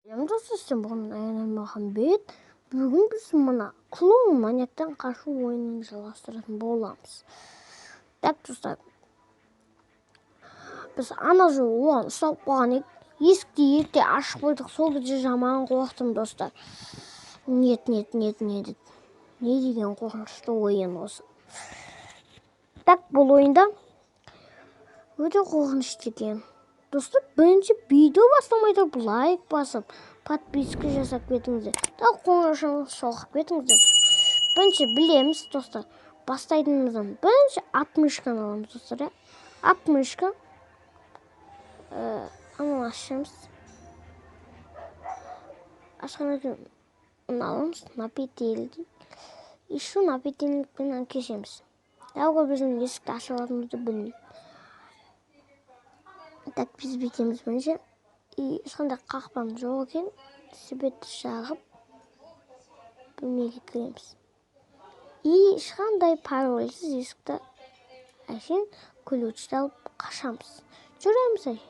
Достым, бүгін Аймағамбет. Бүгін біз мына клоун маньяктан қашу ойынын жалғастыратын боламыз. Так, достар, біз ана жолы оған ұсталып қалған едік. Есікті ерте ашып қойдық, сол кезде жаман қорықтым, достар. Нет. Не деген қорқынышты ойын осы. Так, бұл ойында өте қорқынышты екен. Достар, бірінші видео бастамай тұрып лайк басып, подписка жасап кетіңіздер. Так, қоңырауды соғып кетіңіздер. Бірінші білеміз, достар, бастайтынымыздан бірінші отмышканы аламыз, достар. Отмышка. Аны ашамыз. Ашқаннан кейін оны аламыз, напетельді. Еще напетельдікпен кесеміз. Дауға біздің есікті ашып алатынымызды білмейді. Так, біз бүйтеміз бірінші. Ешқандай қақпам жоқ екен. Светті жағып, бөлмеге кіреміз. Ешқандай парольсіз есікті әшейін ключті алып қашамыз. Жүреміз әшейін.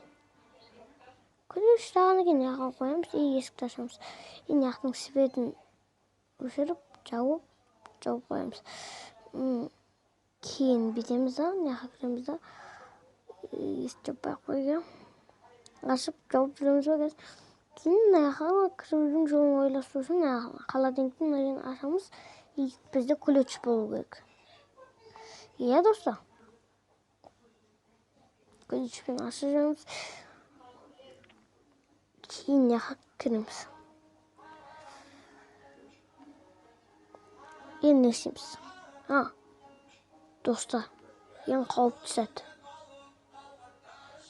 Ключті алғаннан кейін яғын қоямыз, есікті ашамыз. Яқтың светін өшіріп, жауып қоямыз. Кейін бүйтеміз да, яққа кіреміз да, есікті қойға ашып, жауып жүреміз ба. Кейін яққа кірудің жолын ойластыру үшін холодильниктің мына жерін ашамыз. Бізде ключ болу керек. Иә, достар. Ключпен ашып жүреміз. Кейін яққа кіреміз. Енді не істейміз? Достар, ең қауіпті сәт.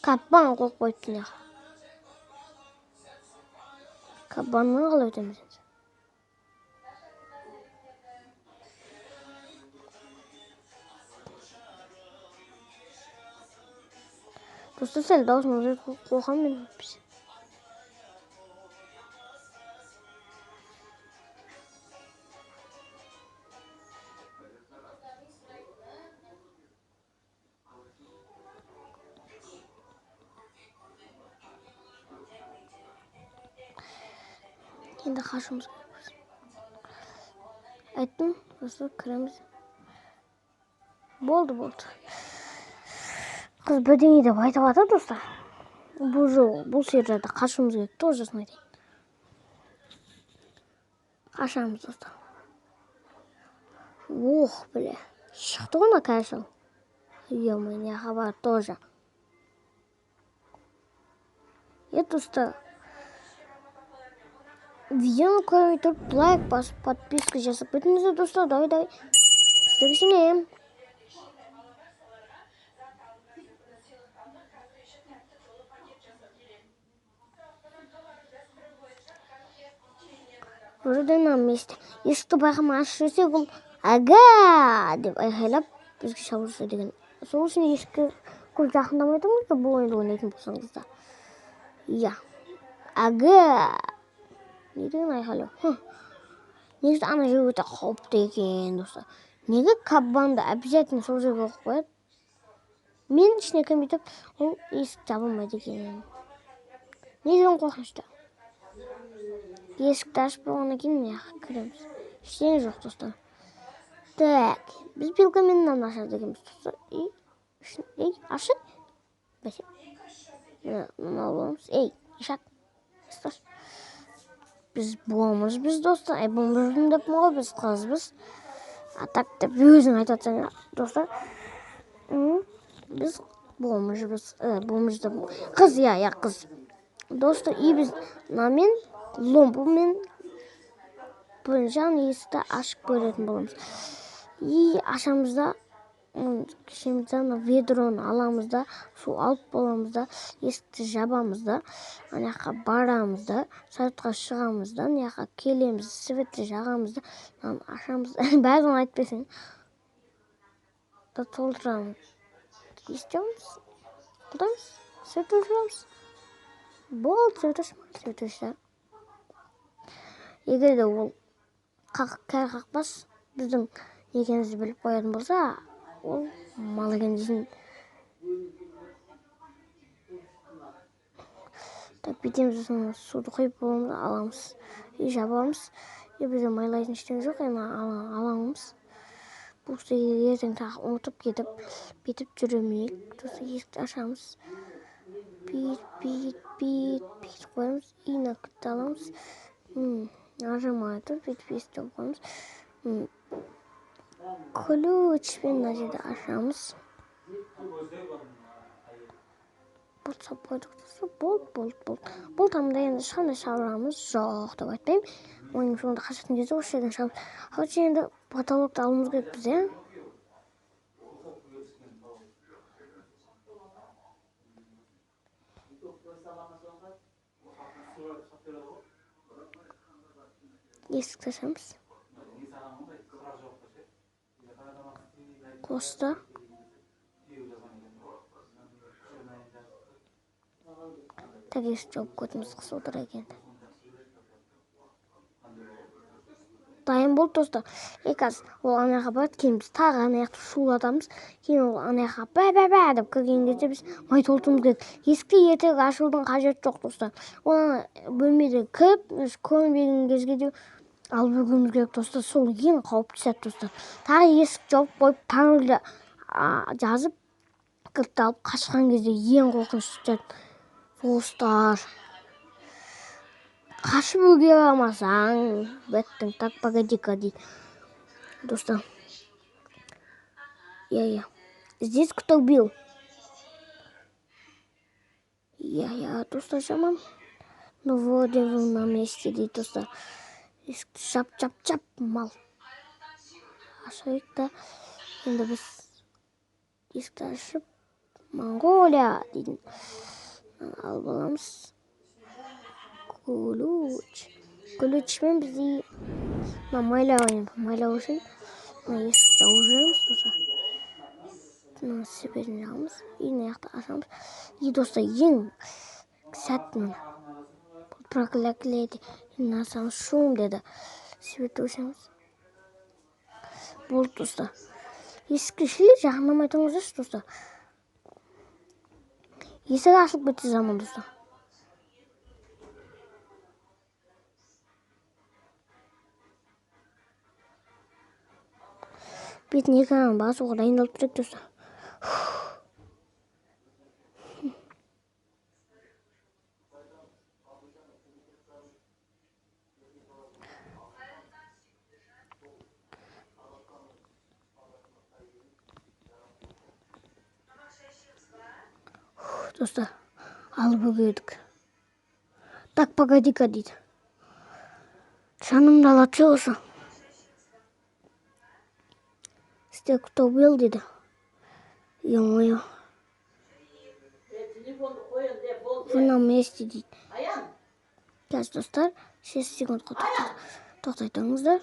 Капбан қойып қойыпты яққа. Капбаннан қалай өтеміз? Достар, сәл даусыңызды қоқам мен өтпіз. Енді қашымыз керек. Айттым, достар, кіреміз. Болды. Қыз бірдеңе деп айтып жатыр, достар. Бұл серияда қашымыз керек, тоже айтайын. Қашамыз, достар. Бля. Шықты ғана кәшіл. Ё-моё, яға бар тоже. Достар, видеоны көрмей тұрып, лайк басып, подписка жасап кетіңіздер, достар. Давай. Сіздерге сенемін. Burada месте. Есікті байқамай ашып жүрсе, бұл ага деп айқайлап бізге шабырса деген. Сол үшін есікке көп жақындамай тұрыңыздар, бұл ойынды ойнайтын болсаңыздар. Иә. Ага. Не деген айқайлау? Негізі ана жер өте қауіпті екен, достар. Неге капбанды обязательно сол жерге қойып қояды? Мен ішіне кірмей ол есік жабылмайды екен. Не деген қорқынышты? Есікті ашып болғаннан кейін яққа кіреміз. Ештеңе жоқ, достар. Так, біз белгімен мынаны ашады екенбіз, достар. Ашық. Бәсе. Мына боламыз. Ешақ. Біз болмыз, достар. Болмыз деп мұға біз қызбыз. Так деп өзің айтатсың, достар. Біз болмыз деп қыз, иә, қыз. Достар, біз намен ломбумен бірінші есікті ашып көретін боламыз. Ашамыз да, кешеміз да, ведроны аламыз да, су алып боламыз да, есікті жабамыз да, аяққа барамыз да, сыртқа шығамыз да, аяққа келеміз, светті жағамыз да, ашамыз да, бәрін айтпесең. Толтырамыз. Естеміз? Құдаймыз? Светті шығамыз? Болды, светті шығамыз. Егер де ол кәрі қақпас біздің екенімізді біліп қоятын болса, ол мал екен дейсің. Так бүйтеміз, суды құйып боламыз, аламыз. Жабамыз. Бізде майлайтын ештеңе жоқ, енді аламыз. Бұл ертең тағы ұмытып кетіп, бүйтіп жүремейік. Сосын есікті ашамыз. Бүйтіп қоямыз. Инокты аламыз. Нажимайды, бүйтіп есікті қоямыз. Ключпен мына жерде ашамыз. Болса қойдық десе, болды. Бұл тамда енді ешқандай шабырамыз жоқ деп айтпаймын. Оның соңында қашатын кезде осы жерден шабамыз. Хотя енді потолокты алуымыз керекпіз, Есікті ашамыз. Қосты. Так есік жауып көтіміз қысы отыр екен. Дайын болды, достар. Қазір ол анаяққа барады, кейін біз тағы анаяқты шулатамыз. Кейін ол анаяққа бә деп кірген кезде біз май толтыруымыз керек. Есікті ертең ашудың қажеті жоқ, достар. Оны бөлмеде кіріп, көрінбеген кезге де алып өгіміз керек, достар. Сол ең қауіпті сәт, достар. Тағы есік жауып қойып, парольді жазып, кілтті алып қашқан кезде ең қорқынышты сәт, достар. Қашып үлгере алмасаң, беттің, так, погоди-ка дейді. Достар. Здесь кто бил? Достар, жаман. Ну, вроде вы на месте, дейді, достар. Чап, мал. Ашайық та, енді біз есікті ашып, Монголия дейді. Алып аламыз. Ключпен бізде майлау үшін есік жауып жүреміз, достар. Себебін жағымыз, аяқты ашамыз. Достар, ең сәттің проклятие насам шум деді. Себетті өшеміз. Болды, достар. Есікті шілі жағынан айтыңыздаршы, достар. Есік ашылып кетті заман, достар. Бетін екранын басуға дайындалып тұрайық, достар. Достар, алып өгедік. Так, погоди-ка дейді. Жанымды алады осы. Сте кто был, дейді. Ё-моё. Вы на месте, дейді. Қазір, достар, 6 секунд тоқтайтыңыздар.